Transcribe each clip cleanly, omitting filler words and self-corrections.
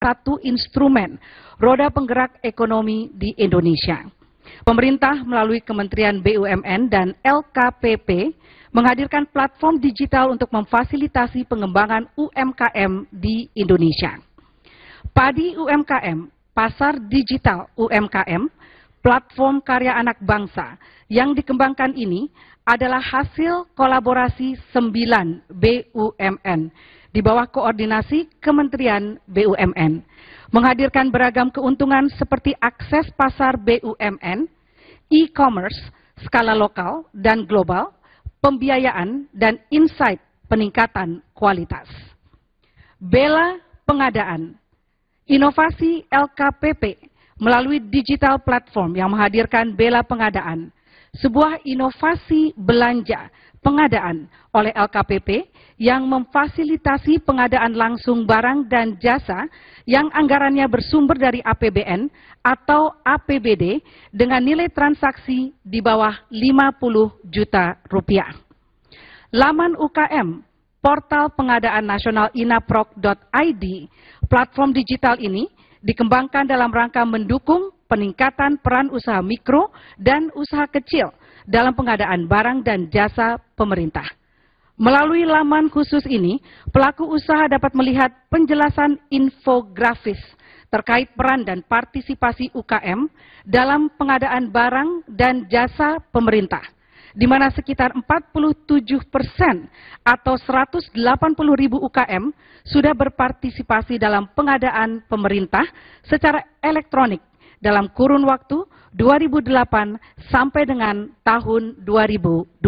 satu instrumen roda penggerak ekonomi di Indonesia. Pemerintah melalui Kementerian BUMN dan LKPP menghadirkan platform digital untuk memfasilitasi pengembangan UMKM di Indonesia. Padi UMKM, pasar digital UMKM, platform karya anak bangsa yang dikembangkan ini adalah hasil kolaborasi 9 BUMN di bawah koordinasi Kementerian BUMN, menghadirkan beragam keuntungan seperti akses pasar BUMN, e-commerce, skala lokal dan global, pembiayaan, dan insight peningkatan kualitas. Bela pengadaan, inovasi LKPP melalui digital platform yang menghadirkan Bela Pengadaan, sebuah inovasi belanja pengadaan oleh LKPP yang memfasilitasi pengadaan langsung barang dan jasa yang anggarannya bersumber dari APBN atau APBD dengan nilai transaksi di bawah 50 juta rupiah. Laman UKM, portal pengadaan nasional inaprok.id, platform digital ini dikembangkan dalam rangka mendukung peningkatan peran usaha mikro dan usaha kecil dalam pengadaan barang dan jasa pemerintah. Melalui laman khusus ini, pelaku usaha dapat melihat penjelasan infografis terkait peran dan partisipasi UKM dalam pengadaan barang dan jasa pemerintah, di mana sekitar 47% atau 180.000 UKM sudah berpartisipasi dalam pengadaan pemerintah secara elektronik dalam kurun waktu 2008 sampai dengan tahun 2020.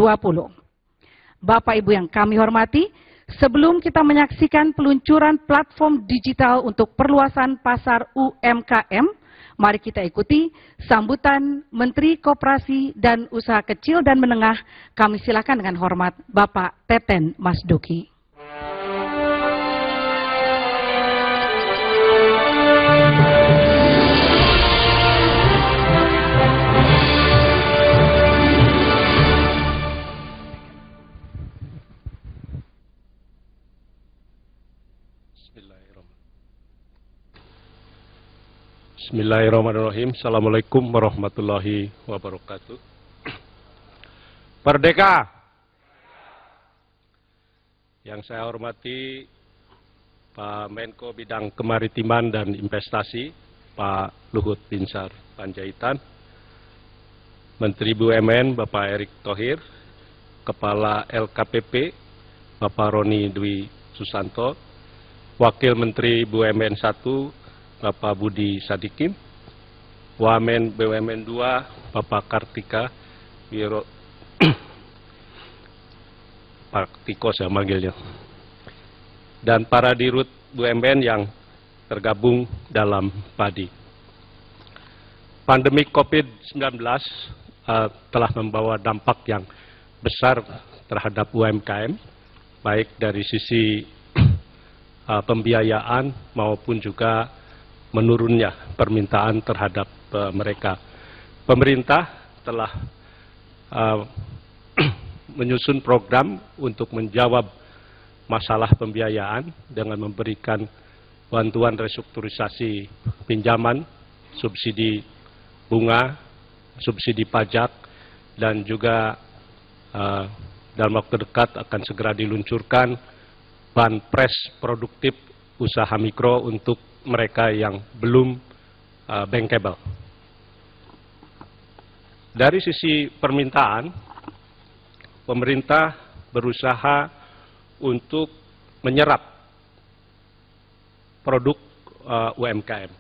Bapak Ibu yang kami hormati, sebelum kita menyaksikan peluncuran platform digital untuk perluasan pasar UMKM, mari kita ikuti sambutan Menteri Koperasi dan Usaha Kecil dan Menengah. Kami silakan dengan hormat Bapak Teten Mas Duki. Bismillahirrahmanirrahim. Assalamualaikum warahmatullahi wabarakatuh. Merdeka! Yang saya hormati Pak Menko Bidang Kemaritiman dan Investasi, Pak Luhut Binsar Panjaitan, Menteri BUMN Bapak Erick Thohir, Kepala LKPP Bapak Roni Dwi Susanto, Wakil Menteri BUMN 1 Bapak Budi Sadikin, Wamen BUMN 2 Bapak Kartika Wiro Pak Tiko saya manggilnya, dan para dirut BUMN yang tergabung dalam padi. Pandemi COVID-19 telah membawa dampak yang besar terhadap UMKM, baik dari sisi pembiayaan maupun juga menurunnya permintaan terhadap mereka. Pemerintah telah menyusun program untuk menjawab masalah pembiayaan dengan memberikan bantuan restrukturisasi pinjaman, subsidi bunga, subsidi pajak, dan juga dalam waktu dekat akan segera diluncurkan banpres produktif usaha mikro untuk mereka yang belum bankable. Dari sisi permintaan, pemerintah berusaha untuk menyerap produk UMKM.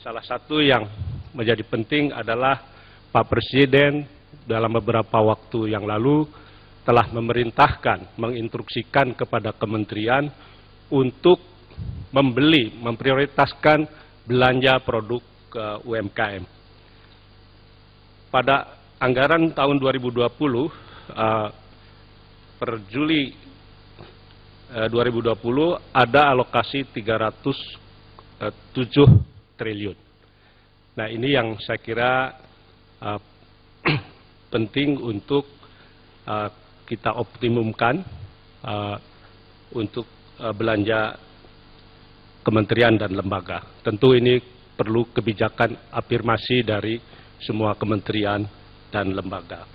Salah satu yang menjadi penting adalah Pak Presiden dalam beberapa waktu yang lalu telah memerintahkan, menginstruksikan kepada kementerian untuk memprioritaskan belanja produk UMKM. Pada anggaran tahun 2020, per Juli 2020 ada alokasi 307 triliun. Nah, ini yang saya kira penting untuk kita optimumkan untuk belanja kementerian dan lembaga. Tentu ini perlu kebijakan afirmasi dari semua kementerian dan lembaga.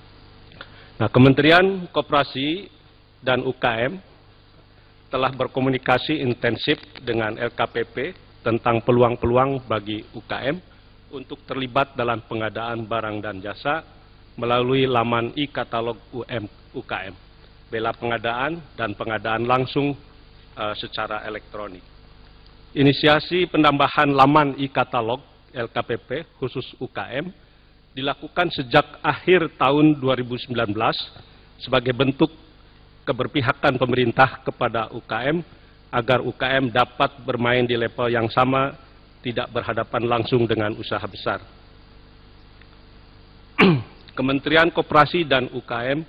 Nah, Kementerian Koperasi dan UKM telah berkomunikasi intensif dengan LKPP tentang peluang-peluang bagi UKM untuk terlibat dalam pengadaan barang dan jasa melalui laman e-katalog UKM, bela pengadaan dan pengadaan langsung secara elektronik. Inisiasi penambahan laman e-katalog LKPP khusus UKM dilakukan sejak akhir tahun 2019 sebagai bentuk keberpihakan pemerintah kepada UKM agar UKM dapat bermain di level yang sama, tidak berhadapan langsung dengan usaha besar. Kementerian Koperasi dan UKM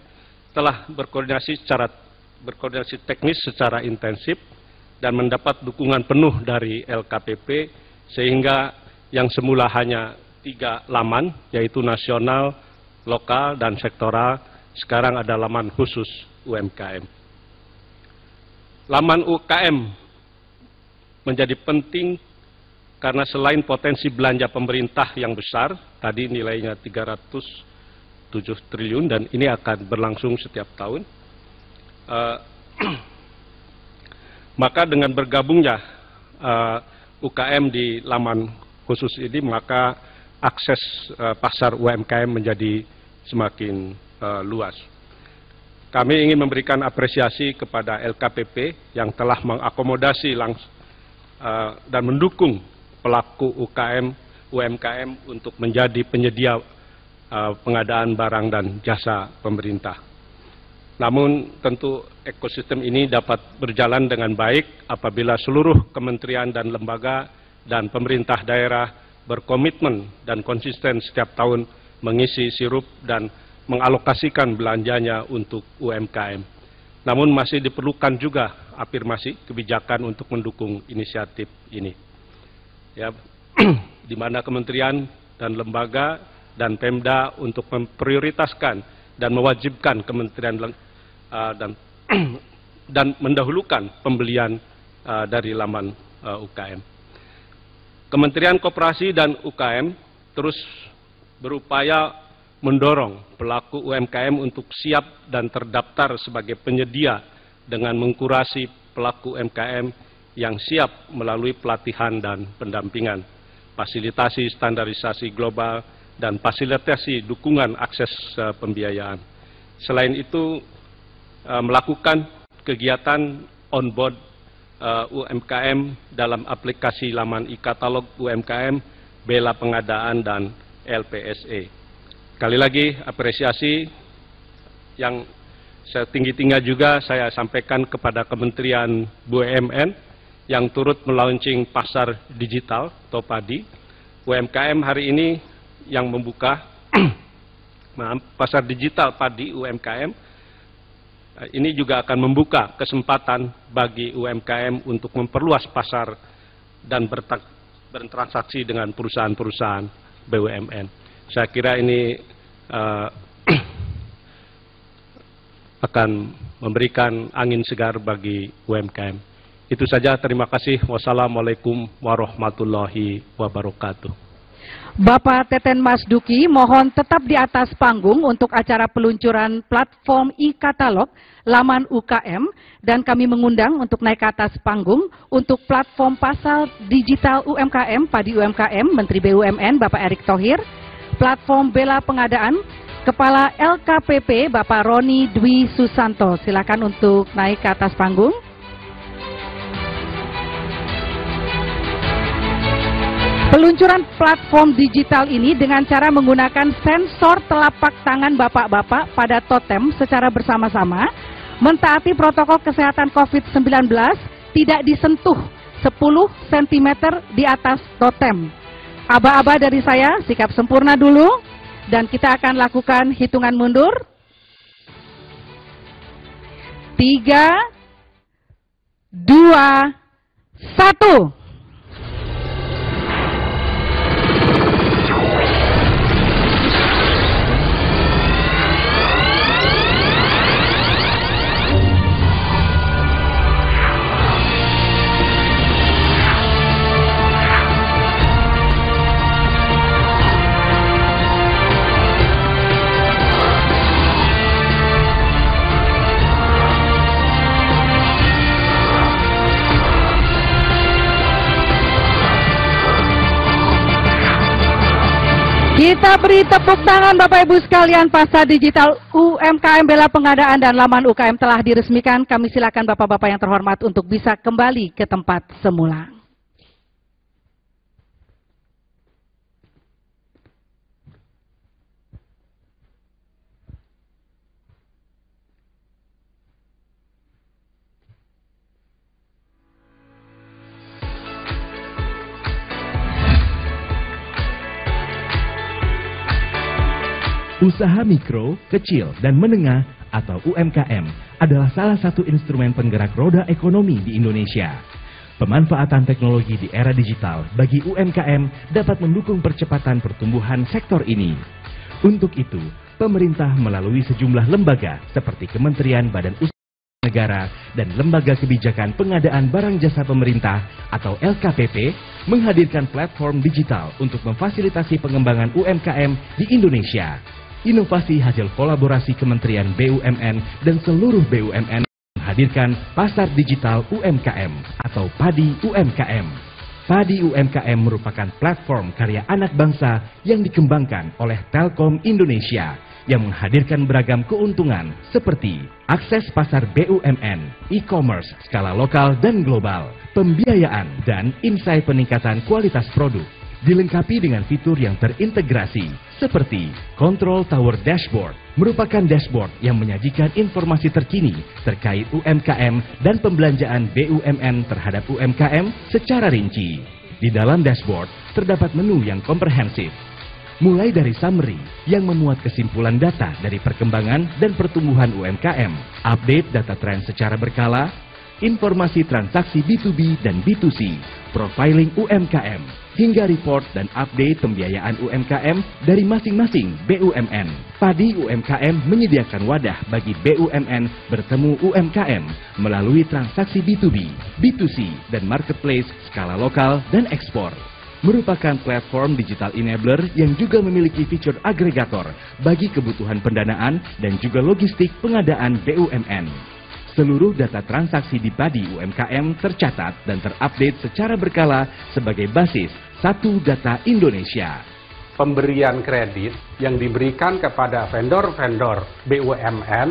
telah berkoordinasi teknis secara intensif dan mendapat dukungan penuh dari LKPP sehingga yang semula hanya 3 laman, yaitu nasional, lokal, dan sektoral, sekarang ada laman khusus UMKM. Laman UKM menjadi penting karena selain potensi belanja pemerintah yang besar, tadi nilainya 307 triliun dan ini akan berlangsung setiap tahun, maka dengan bergabungnya UKM di laman khusus ini, maka akses pasar UMKM menjadi semakin luas. Kami ingin memberikan apresiasi kepada LKPP yang telah mengakomodasi dan mendukung pelaku UMKM untuk menjadi penyedia pengadaan barang dan jasa pemerintah. Namun tentu ekosistem ini dapat berjalan dengan baik apabila seluruh kementerian dan lembaga dan pemerintah daerah berkomitmen dan konsisten setiap tahun mengisi sirup dan mengalokasikan belanjanya untuk UMKM. Namun masih diperlukan juga afirmasi kebijakan untuk mendukung inisiatif ini. Ya, di mana kementerian dan lembaga dan Pemda untuk memprioritaskan dan mewajibkan kementerian dan mendahulukan pembelian dari laman UKM. Kementerian Koperasi dan UKM terus berupaya mendorong pelaku UMKM untuk siap dan terdaftar sebagai penyedia dengan mengkurasi pelaku UMKM yang siap melalui pelatihan dan pendampingan, fasilitasi standarisasi global, dan fasilitasi dukungan akses pembiayaan. Selain itu, melakukan kegiatan onboard UMKM dalam aplikasi laman e-katalog UMKM, bela pengadaan, dan LPSE. Sekali lagi, apresiasi yang setinggi-tingginya juga saya sampaikan kepada Kementerian BUMN yang turut melaunching pasar digital atau PADI. UMKM hari ini yang membuka pasar digital PADI UMKM, ini juga akan membuka kesempatan bagi UMKM untuk memperluas pasar dan bertransaksi dengan perusahaan-perusahaan BUMN. Saya kira ini akan memberikan angin segar bagi UMKM. Itu saja, terima kasih. Wassalamualaikum warahmatullahi wabarakatuh. Bapak Teten Mas Duki mohon tetap di atas panggung untuk acara peluncuran platform e-katalog laman UKM, dan kami mengundang untuk naik ke atas panggung untuk platform pasar digital UMKM, PADI UMKM, Menteri BUMN Bapak Erick Thohir, platform bela pengadaan, Kepala LKPP Bapak Roni Dwi Susanto. Silakan untuk naik ke atas panggung. Peluncuran platform digital ini dengan cara menggunakan sensor telapak tangan bapak-bapak pada totem secara bersama-sama, mentaati protokol kesehatan COVID-19, tidak disentuh 10 cm di atas totem. Aba-aba dari saya, sikap sempurna dulu, dan kita akan lakukan hitungan mundur. 3, 2, 1. Kita beri tepuk tangan Bapak Ibu sekalian, Pasar Digital UMKM Bela Pengadaan dan Laman UKM telah diresmikan. Kami silakan Bapak-Bapak yang terhormat untuk bisa kembali ke tempat semula. Usaha mikro, kecil, dan menengah atau UMKM adalah salah satu instrumen penggerak roda ekonomi di Indonesia. Pemanfaatan teknologi di era digital bagi UMKM dapat mendukung percepatan pertumbuhan sektor ini. Untuk itu, pemerintah melalui sejumlah lembaga seperti Kementerian Badan Usaha Negara dan Lembaga Kebijakan Pengadaan Barang Jasa Pemerintah atau LKPP menghadirkan platform digital untuk memfasilitasi pengembangan UMKM di Indonesia. Inovasi hasil kolaborasi Kementerian BUMN dan seluruh BUMN menghadirkan Pasar Digital UMKM atau PADI UMKM. PADI UMKM merupakan platform karya anak bangsa yang dikembangkan oleh Telkom Indonesia yang menghadirkan beragam keuntungan seperti akses pasar BUMN, e-commerce skala lokal dan global, pembiayaan, dan insight peningkatan kualitas produk. Dilengkapi dengan fitur yang terintegrasi seperti Control Tower Dashboard, merupakan dashboard yang menyajikan informasi terkini terkait UMKM dan pembelanjaan BUMN terhadap UMKM secara rinci. Di dalam dashboard terdapat menu yang komprehensif, mulai dari summary yang memuat kesimpulan data dari perkembangan dan pertumbuhan UMKM, update data tren secara berkala, informasi transaksi B2B dan B2C, profiling UMKM, hingga report dan update pembiayaan UMKM dari masing-masing BUMN. PADI UMKM menyediakan wadah bagi BUMN bertemu UMKM melalui transaksi B2B, B2C, dan marketplace skala lokal dan ekspor. Merupakan platform digital enabler yang juga memiliki fitur agregator bagi kebutuhan pendanaan dan juga logistik pengadaan BUMN. Seluruh data transaksi di PADI UMKM tercatat dan terupdate secara berkala sebagai basis Satu Data Indonesia. Pemberian kredit yang diberikan kepada vendor-vendor BUMN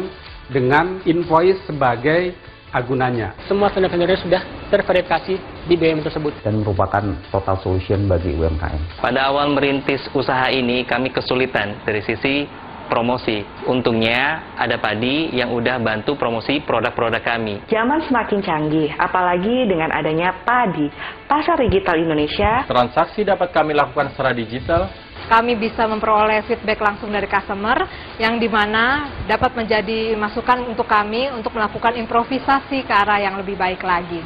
dengan invoice sebagai agunannya. Semua vendor-vendornya sudah terverifikasi di BUMN tersebut. Dan merupakan total solution bagi UMKM. Pada awal merintis usaha ini kami kesulitan dari sisi promosi. Untungnya ada PADI yang udah bantu promosi produk-produk kami. Zaman semakin canggih, apalagi dengan adanya PADI, Pasar Digital Indonesia. Transaksi dapat kami lakukan secara digital. Kami bisa memperoleh feedback langsung dari customer, yang dimana dapat menjadi masukan untuk kami untuk melakukan improvisasi ke arah yang lebih baik lagi.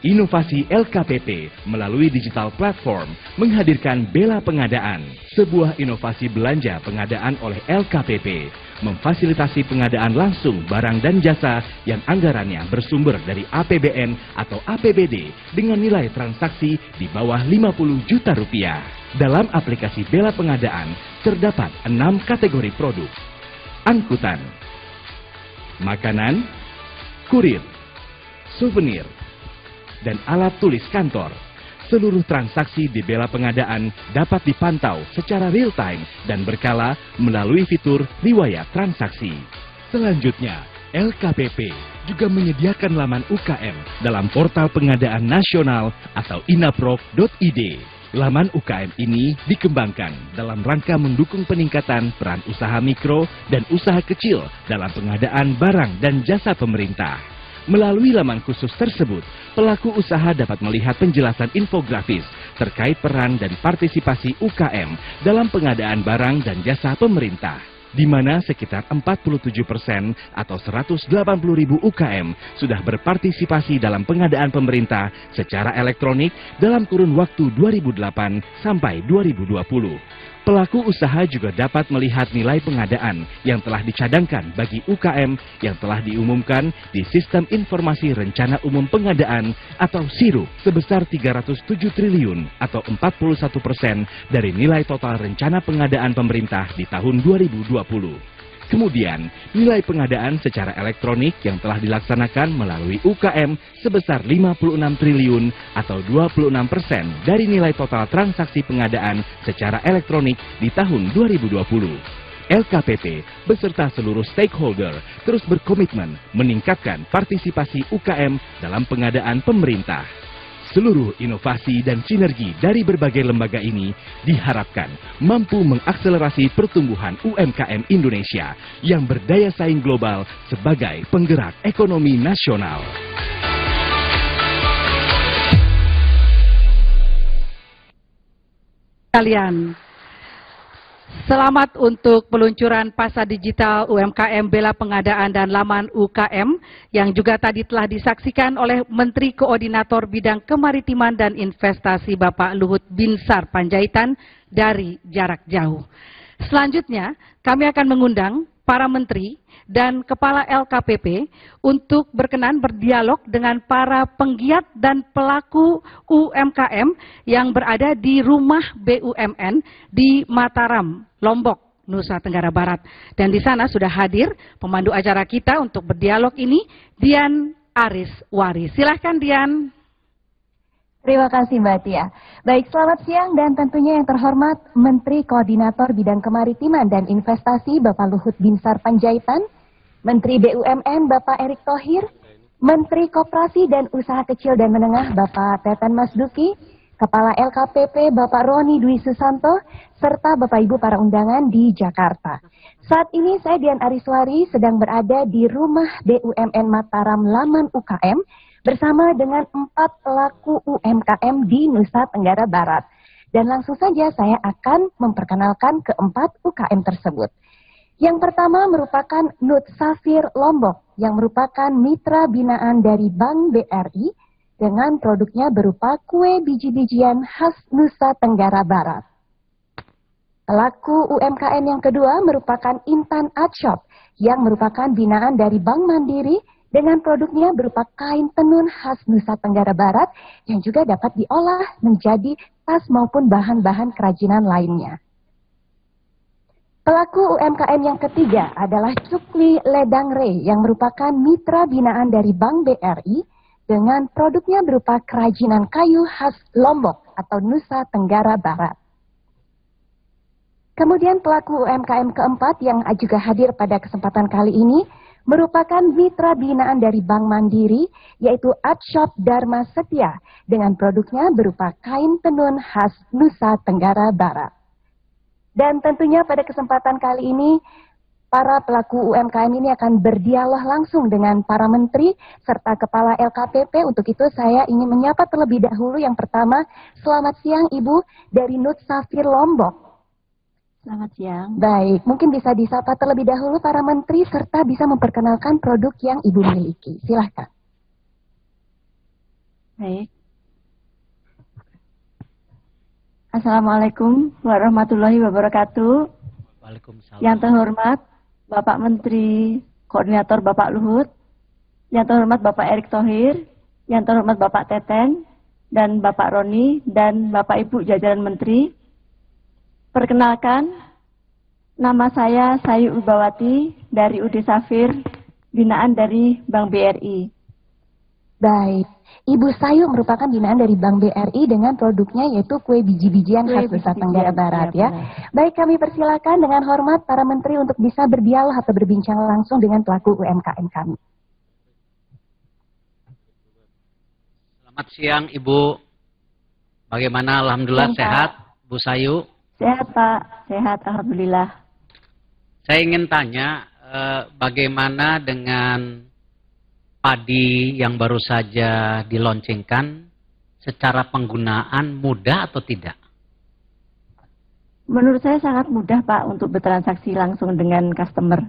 Inovasi LKPP melalui digital platform menghadirkan Bela Pengadaan, sebuah inovasi belanja pengadaan oleh LKPP, memfasilitasi pengadaan langsung barang dan jasa yang anggarannya bersumber dari APBN atau APBD dengan nilai transaksi di bawah 50 juta rupiah. Dalam aplikasi Bela Pengadaan terdapat 6 kategori produk: angkutan, makanan, kurir, souvenir, dan alat tulis kantor. Seluruh transaksi di Bela Pengadaan dapat dipantau secara real time dan berkala melalui fitur riwayat transaksi. Selanjutnya, LKPP juga menyediakan laman UKM dalam portal pengadaan nasional atau inaprok.id. Laman UKM ini dikembangkan dalam rangka mendukung peningkatan peran usaha mikro dan usaha kecil dalam pengadaan barang dan jasa pemerintah. Melalui laman khusus tersebut, pelaku usaha dapat melihat penjelasan infografis terkait peran dan partisipasi UKM dalam pengadaan barang dan jasa pemerintah, di mana sekitar 47% atau 180.000 UKM sudah berpartisipasi dalam pengadaan pemerintah secara elektronik dalam kurun waktu 2008 sampai 2020. Pelaku usaha juga dapat melihat nilai pengadaan yang telah dicadangkan bagi UKM yang telah diumumkan di Sistem Informasi Rencana Umum Pengadaan atau SIRU sebesar 307 triliun atau 41% dari nilai total rencana pengadaan pemerintah di tahun 2020. Kemudian, nilai pengadaan secara elektronik yang telah dilaksanakan melalui UKM sebesar 56 triliun atau 26% dari nilai total transaksi pengadaan secara elektronik di tahun 2020. LKPP beserta seluruh stakeholder terus berkomitmen meningkatkan partisipasi UKM dalam pengadaan pemerintah. Seluruh inovasi dan sinergi dari berbagai lembaga ini diharapkan mampu mengakselerasi pertumbuhan UMKM Indonesia yang berdaya saing global sebagai penggerak ekonomi nasional. Kalian, selamat untuk peluncuran pasar digital UMKM Bela Pengadaan dan Laman UKM yang juga tadi telah disaksikan oleh Menteri Koordinator Bidang Kemaritiman dan Investasi Bapak Luhut Binsar Panjaitan dari jarak jauh. Selanjutnya, kami akan mengundang para menteri dan kepala LKPP untuk berkenan berdialog dengan para penggiat dan pelaku UMKM yang berada di rumah BUMN di Mataram, Lombok, Nusa Tenggara Barat. Dan di sana sudah hadir pemandu acara kita untuk berdialog ini, Dian Ariswari. Silahkan Dian. Terima kasih Mbak Tia. Baik, selamat siang dan tentunya yang terhormat Menteri Koordinator Bidang Kemaritiman dan Investasi Bapak Luhut Binsar Panjaitan, Menteri BUMN Bapak Erick Thohir, Menteri Koperasi dan Usaha Kecil dan Menengah Bapak Teten Mas Duki, Kepala LKPP Bapak Roni Dwi Susanto, serta Bapak Ibu para undangan di Jakarta. Saat ini saya Dian Ariswari sedang berada di rumah BUMN Mataram Laman UKM, bersama dengan 4 pelaku UMKM di Nusa Tenggara Barat. Dan langsung saja saya akan memperkenalkan keempat UKM tersebut. Yang pertama merupakan Nut Safir Lombok, yang merupakan mitra binaan dari Bank BRI, dengan produknya berupa kue biji-bijian khas Nusa Tenggara Barat. Pelaku UMKM yang kedua merupakan Intan Art Shop, yang merupakan binaan dari Bank Mandiri, dengan produknya berupa kain tenun khas Nusa Tenggara Barat yang juga dapat diolah menjadi tas maupun bahan-bahan kerajinan lainnya. Pelaku UMKM yang ketiga adalah Cukli Ledang Re yang merupakan mitra binaan dari Bank BRI dengan produknya berupa kerajinan kayu khas Lombok atau Nusa Tenggara Barat. Kemudian pelaku UMKM keempat yang juga hadir pada kesempatan kali ini merupakan mitra binaan dari Bank Mandiri, yaitu Art Shop Dharma Setia, dengan produknya berupa kain tenun khas Nusa Tenggara Barat. Dan tentunya pada kesempatan kali ini, para pelaku UMKM ini akan berdialog langsung dengan para menteri serta kepala LKPP. Untuk itu saya ingin menyapa terlebih dahulu yang pertama, selamat siang Ibu dari Nut Safir Lombok. Selamat siang. Baik, mungkin bisa disapa terlebih dahulu para menteri serta bisa memperkenalkan produk yang Ibu miliki. Silahkan. Baik. Assalamualaikum warahmatullahi wabarakatuh. Waalaikumsalam. Yang terhormat Bapak Menteri Koordinator Bapak Luhut, yang terhormat Bapak Erick Thohir, yang terhormat Bapak Teten, dan Bapak Roni, dan Bapak Ibu jajaran Menteri. Perkenalkan, nama saya Sayu Ubawati dari UD Safir, binaan dari Bank BRI. Baik, Ibu Sayu merupakan binaan dari Bank BRI dengan produknya yaitu kue biji-bijian khas Nusa Tenggara Barat ya. Baik, kami persilakan dengan hormat para menteri untuk bisa berdialog atau berbincang langsung dengan pelaku UMKM kami. Selamat siang Ibu. Bagaimana? Alhamdulillah sehat, Bu Sayu. Sehat Pak, sehat Alhamdulillah. Saya ingin tanya, bagaimana dengan padi yang baru saja dilaunchingkan, secara penggunaan mudah atau tidak? Menurut saya sangat mudah Pak untuk bertransaksi langsung dengan customer.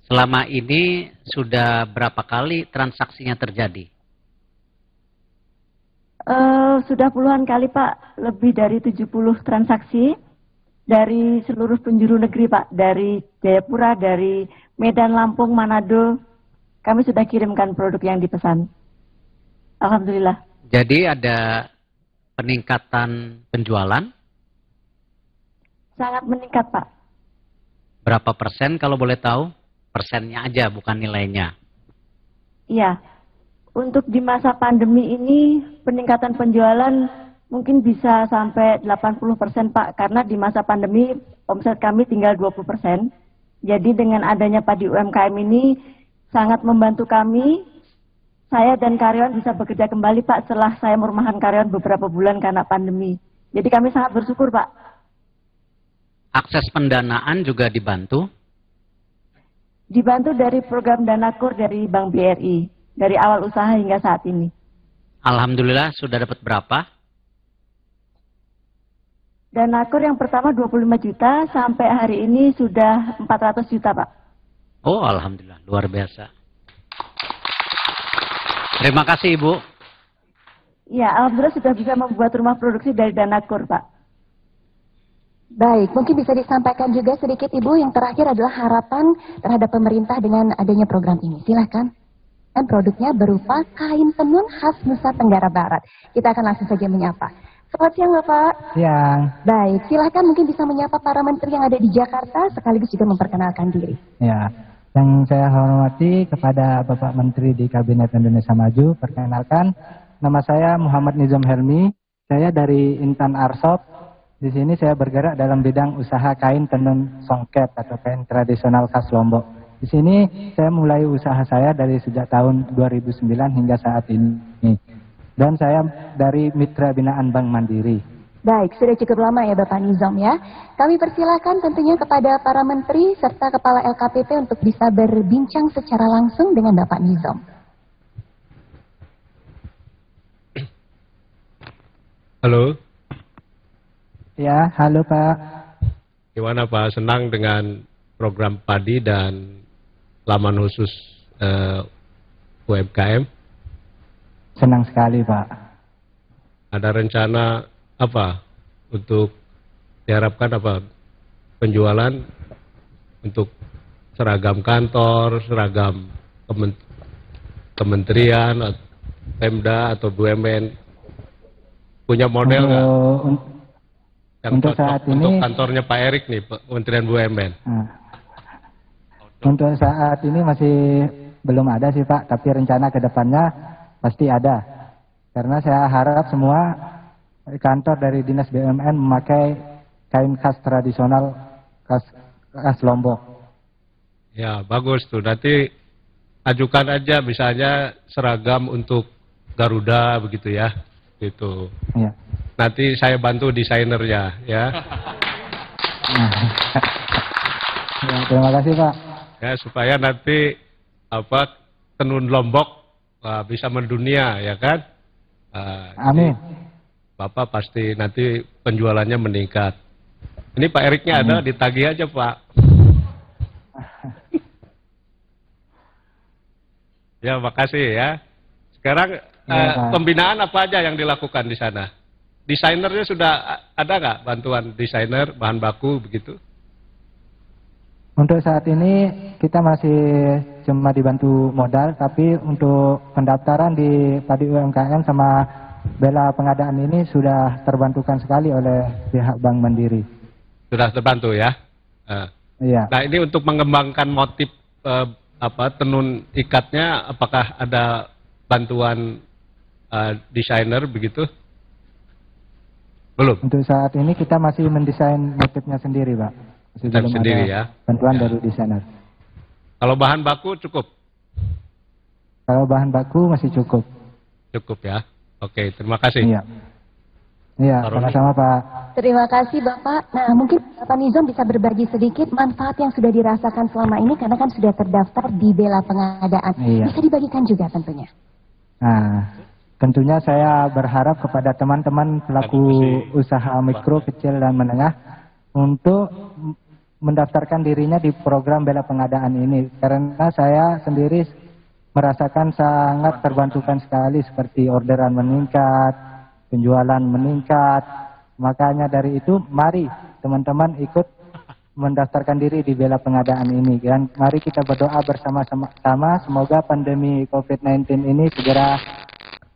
Selama ini sudah berapa kali transaksinya terjadi? Sudah puluhan kali Pak, lebih dari 70 transaksi dari seluruh penjuru negeri Pak, dari Jayapura, dari Medan, Lampung, Manado, kami sudah kirimkan produk yang dipesan. Alhamdulillah. Jadi ada peningkatan penjualan? Sangat meningkat Pak. Berapa persen kalau boleh tahu? Persennya aja, bukan nilainya. Iya, untuk di masa pandemi ini peningkatan penjualan mungkin bisa sampai 80% Pak, karena di masa pandemi omset kami tinggal 20%. Jadi dengan adanya padi UMKM ini sangat membantu kami. Saya dan karyawan bisa bekerja kembali Pak setelah saya merumahkan karyawan beberapa bulan karena pandemi. Jadi kami sangat bersyukur Pak. Akses pendanaan juga dibantu? Dibantu dari program Danakur dari Bank BRI, dari awal usaha hingga saat ini. Alhamdulillah sudah dapat berapa? Danakur yang pertama 25 juta, sampai hari ini sudah 400 juta Pak. Oh Alhamdulillah, luar biasa. Terima kasih Ibu. Ya, Alhamdulillah sudah bisa membuat rumah produksi dari Danakur Pak. Baik, mungkin bisa disampaikan juga sedikit Ibu, yang terakhir adalah harapan terhadap pemerintah dengan adanya program ini. Silahkan. Dan produknya berupa kain tenun khas Nusa Tenggara Barat. Kita akan langsung saja menyapa. Selamat siang Bapak. Siang. Baik, silahkan mungkin bisa menyapa para menteri yang ada di Jakarta, sekaligus juga memperkenalkan diri. Ya, yang saya hormati kepada Bapak Menteri di Kabinet Indonesia Maju, perkenalkan, nama saya Muhammad Nizam Helmi, saya dari Intan Arsop. Di sini saya bergerak dalam bidang usaha kain tenun songket atau kain tradisional khas Lombok. Di sini saya mulai usaha saya dari sejak tahun 2009 hingga saat ini. Dan saya dari Mitra Binaan Bank Mandiri. Baik, sudah cukup lama ya Bapak Nizam ya. Kami persilakan tentunya kepada para menteri serta Kepala LKPP untuk bisa berbincang secara langsung dengan Bapak Nizam. Halo. Ya, halo Pak. Gimana Pak, senang dengan program padi dan laman khusus UMKM? Senang sekali Pak. Ada rencana apa untuk diharapkan apa penjualan untuk seragam kantor, seragam kementerian, Pemda atau BUMN? Punya model nggak? Untuk saat ini, untuk kantornya Pak Erik nih, Kementerian BUMN. Untuk saat ini masih belum ada sih Pak, tapi rencana ke depannya pasti ada. Karena saya harap semua kantor dari Dinas BUMN memakai kain khas tradisional khas Lombok. Ya, bagus tuh. Nanti ajukan aja misalnya seragam untuk Garuda begitu ya. Gitu. Ya. Nanti saya bantu desainernya ya. Ya, terima kasih Pak. Ya, supaya nanti apa tenun Lombok bisa mendunia ya kan. Amin. Bapak pasti nanti penjualannya meningkat. Ini Pak Eriknya ada, ditagih aja Pak. Ya, makasih ya. Sekarang pembinaan apa aja yang dilakukan di sana? Desainernya sudah ada nggak bantuan desainer, bahan baku begitu? Untuk saat ini kita masih cuma dibantu modal, tapi untuk pendaftaran di Padi UMKM sama bela pengadaan ini sudah terbantukan sekali oleh pihak Bank Mandiri. Sudah terbantu ya? Iya. Nah ini untuk mengembangkan motif tenun ikatnya, apakah ada bantuan desainer begitu? Belum. Untuk saat ini kita masih mendesain motifnya sendiri, Pak. Masih belum sendiri ada bantuan dari desainer. Kalau bahan baku cukup? Kalau bahan baku masih cukup. Cukup ya. Oke, terima kasih. Iya. Iya, sama-sama Pak. Terima kasih Bapak. Nah, mungkin Bapak Nizam bisa berbagi sedikit manfaat yang sudah dirasakan selama ini karena kan sudah terdaftar di bela pengadaan. Iya. Bisa dibagikan juga tentunya. Nah, tentunya saya berharap kepada teman-teman pelaku usaha mikro, kecil, dan menengah untuk mendaftarkan dirinya di program bela pengadaan ini. Karena saya sendiri merasakan sangat terbantukan sekali seperti orderan meningkat, penjualan meningkat. Makanya dari itu mari teman-teman ikut mendaftarkan diri di bela pengadaan ini. Dan mari kita berdoa bersama-sama semoga pandemi COVID-19 ini segera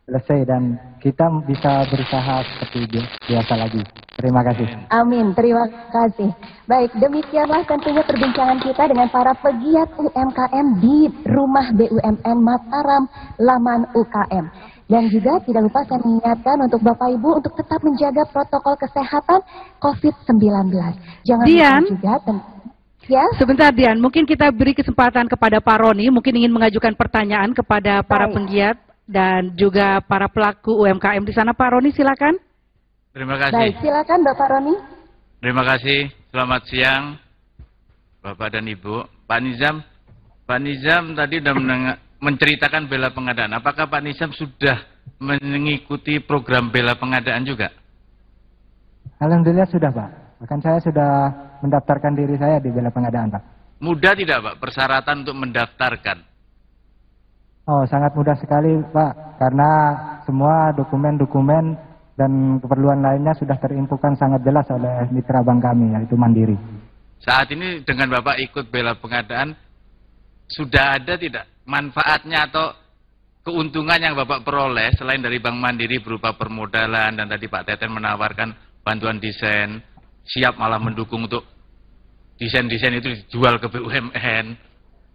selesai dan kita bisa berusaha seperti biasa lagi. Terima kasih. Amin, terima kasih. Baik, demikianlah tentunya perbincangan kita dengan para pegiat UMKM di Rumah BUMN Mataram, Laman UKM. Dan juga tidak lupa saya mengingatkan untuk Bapak Ibu untuk tetap menjaga protokol kesehatan COVID-19. Jangan lupa juga ya. Sebentar Dian, mungkin kita beri kesempatan kepada Pak Roni, mungkin ingin mengajukan pertanyaan kepada para penggiat dan juga para pelaku UMKM di sana. Pak Roni, silakan. Terima kasih. Baik, silakan Bapak Roni. Terima kasih. Selamat siang, Bapak dan Ibu. Pak Nizam tadi sudah menceritakan bela pengadaan. Apakah Pak Nizam sudah mengikuti program bela pengadaan juga? Alhamdulillah sudah, Pak. Bahkan saya sudah mendaftarkan diri saya di bela pengadaan, Pak. Mudah tidak, Pak, persyaratan untuk mendaftarkan? Oh, sangat mudah sekali, Pak. Karena semua dokumen-dokumen dan keperluan lainnya sudah terinfokan sangat jelas oleh mitra bank kami, yaitu Mandiri. Saat ini dengan Bapak ikut bela pengadaan, sudah ada tidak manfaatnya atau keuntungan yang Bapak peroleh selain dari Bank Mandiri berupa permodalan, dan tadi Pak Teten menawarkan bantuan desain, siap malah mendukung untuk desain-desain itu dijual ke BUMN.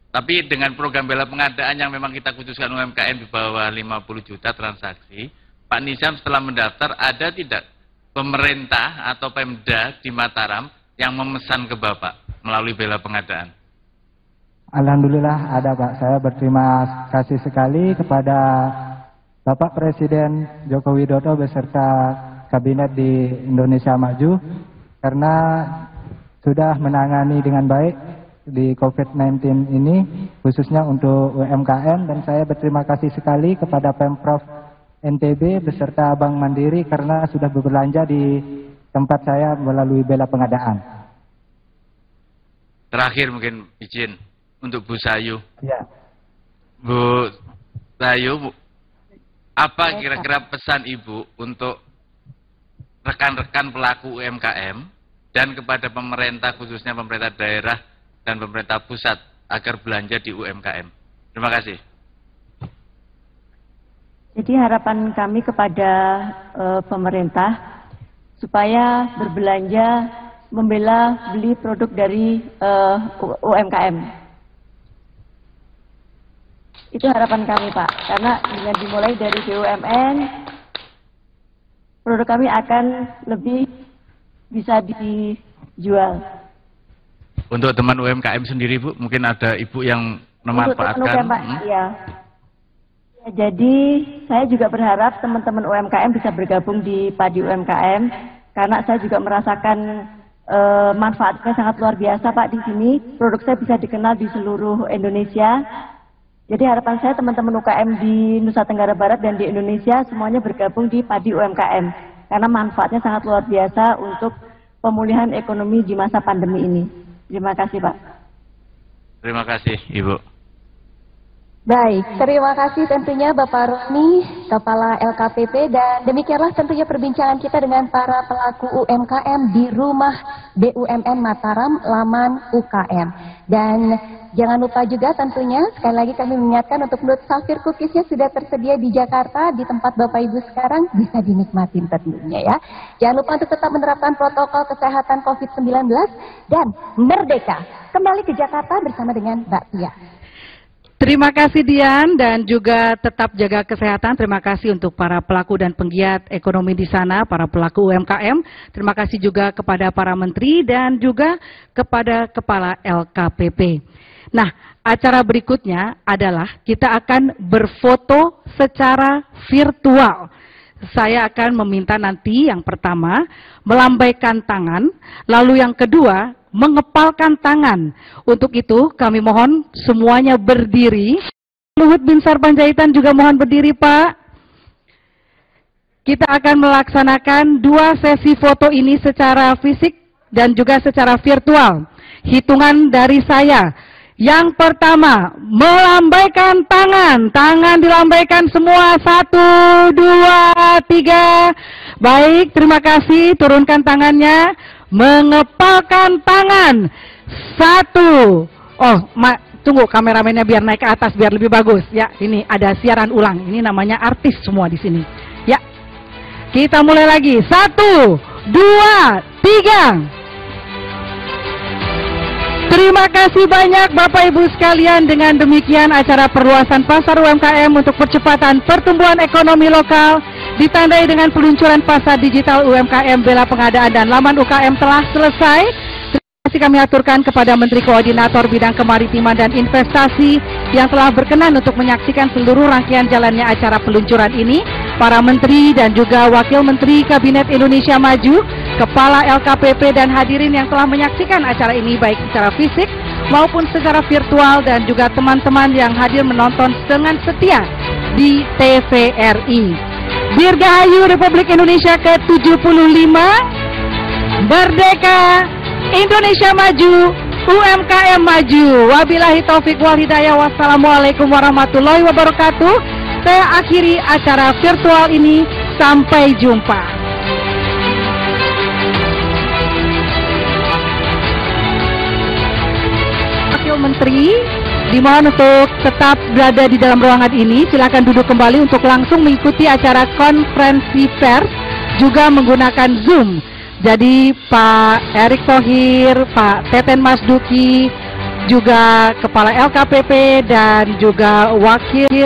Tapi dengan program bela pengadaan yang memang kita khususkan UMKM di bawah 50 juta transaksi, Pak Nizam setelah mendaftar, ada tidak pemerintah atau Pemda di Mataram yang memesan ke Bapak melalui bela pengadaan? Alhamdulillah ada, Pak. Saya berterima kasih sekali kepada Bapak Presiden Joko Widodo beserta Kabinet di Indonesia Maju karena sudah menangani dengan baik di COVID-19 ini, khususnya untuk UMKM, dan saya berterima kasih sekali kepada Pemprov NTB beserta Bank Mandiri karena sudah berbelanja di tempat saya melalui bela pengadaan. Terakhir mungkin izin untuk Bu Sayu. Ya. Bu Sayu, apa kira-kira pesan Ibu untuk rekan-rekan pelaku UMKM dan kepada pemerintah, khususnya pemerintah daerah dan pemerintah pusat agar belanja di UMKM? Terima kasih. Jadi harapan kami kepada pemerintah supaya berbelanja membela beli produk dari UMKM. Itu harapan kami, Pak. Karena dengan dimulai dari BUMN, produk kami akan lebih bisa dijual. Untuk teman UMKM sendiri, Bu, mungkin ada Ibu yang memanfaatkan. Iya. Jadi saya juga berharap teman-teman UMKM bisa bergabung di Padi UMKM karena saya juga merasakan manfaatnya sangat luar biasa, Pak, di sini. Produk saya bisa dikenal di seluruh Indonesia. Jadi harapan saya teman-teman UKM di Nusa Tenggara Barat dan di Indonesia semuanya bergabung di Padi UMKM karena manfaatnya sangat luar biasa untuk pemulihan ekonomi di masa pandemi ini. Terima kasih, Pak. Terima kasih, Ibu. Baik, terima kasih tentunya Bapak Roni, Kepala LKPP, dan demikianlah tentunya perbincangan kita dengan para pelaku UMKM di Rumah BUMN Mataram, Laman UKM. Dan jangan lupa juga tentunya, sekali lagi kami mengingatkan untuk Nut Safir Cookiesnya sudah tersedia di Jakarta, di tempat Bapak Ibu sekarang, bisa dinikmatin tentunya ya. Jangan lupa untuk tetap menerapkan protokol kesehatan COVID-19 dan merdeka. Kembali ke Jakarta bersama dengan Mbak Tia. Terima kasih Dian, dan juga tetap jaga kesehatan. Terima kasih untuk para pelaku dan penggiat ekonomi di sana, para pelaku UMKM. Terima kasih juga kepada para menteri dan juga kepada Kepala LKPP. Nah, acara berikutnya adalah kita akan berfoto secara virtual. Saya akan meminta nanti yang pertama melambaikan tangan, lalu yang kedua mengepalkan tangan. Untuk itu kami mohon semuanya berdiri. Luhut Binsar Panjaitan juga mohon berdiri, Pak. Kita akan melaksanakan 2 sesi foto ini secara fisik dan juga secara virtual. Hitungan dari saya. Yang pertama, melambaikan tangan. Tangan dilambaikan semua. 1, 2, 3. Baik, terima kasih. Turunkan tangannya. Mengepalkan tangan. 1. Oh, tunggu kameramennya biar naik ke atas biar lebih bagus. Ya, ini ada siaran ulang. Ini namanya artis semua di sini. Ya. Kita mulai lagi. 1, 3. Terima kasih banyak Bapak Ibu sekalian. Dengan demikian acara perluasan pasar UMKM untuk percepatan pertumbuhan ekonomi lokal ditandai dengan peluncuran pasar digital UMKM Bela Pengadaan dan Laman UKM telah selesai. Terima kasih kami aturkan kepada Menteri Koordinator Bidang Kemaritiman dan Investasi yang telah berkenan untuk menyaksikan seluruh rangkaian jalannya acara peluncuran ini, para Menteri dan juga Wakil Menteri Kabinet Indonesia Maju, Kepala LKPP dan hadirin yang telah menyaksikan acara ini baik secara fisik maupun secara virtual, dan juga teman-teman yang hadir menonton dengan setia di TVRI. Dirgahayu Republik Indonesia ke-75, Merdeka, Indonesia Maju, UMKM Maju. Wabillahi taufik wal hidayah. Wassalamualaikum warahmatullahi wabarakatuh. Saya akhiri acara virtual ini. Sampai jumpa. Wakil Menteri dimohon untuk tetap berada di dalam ruangan ini. Silakan duduk kembali untuk langsung mengikuti acara konferensi pers juga menggunakan Zoom. Jadi Pak Erick Thohir, Pak Teten Mas Duki, juga Kepala LKPP dan juga Wakil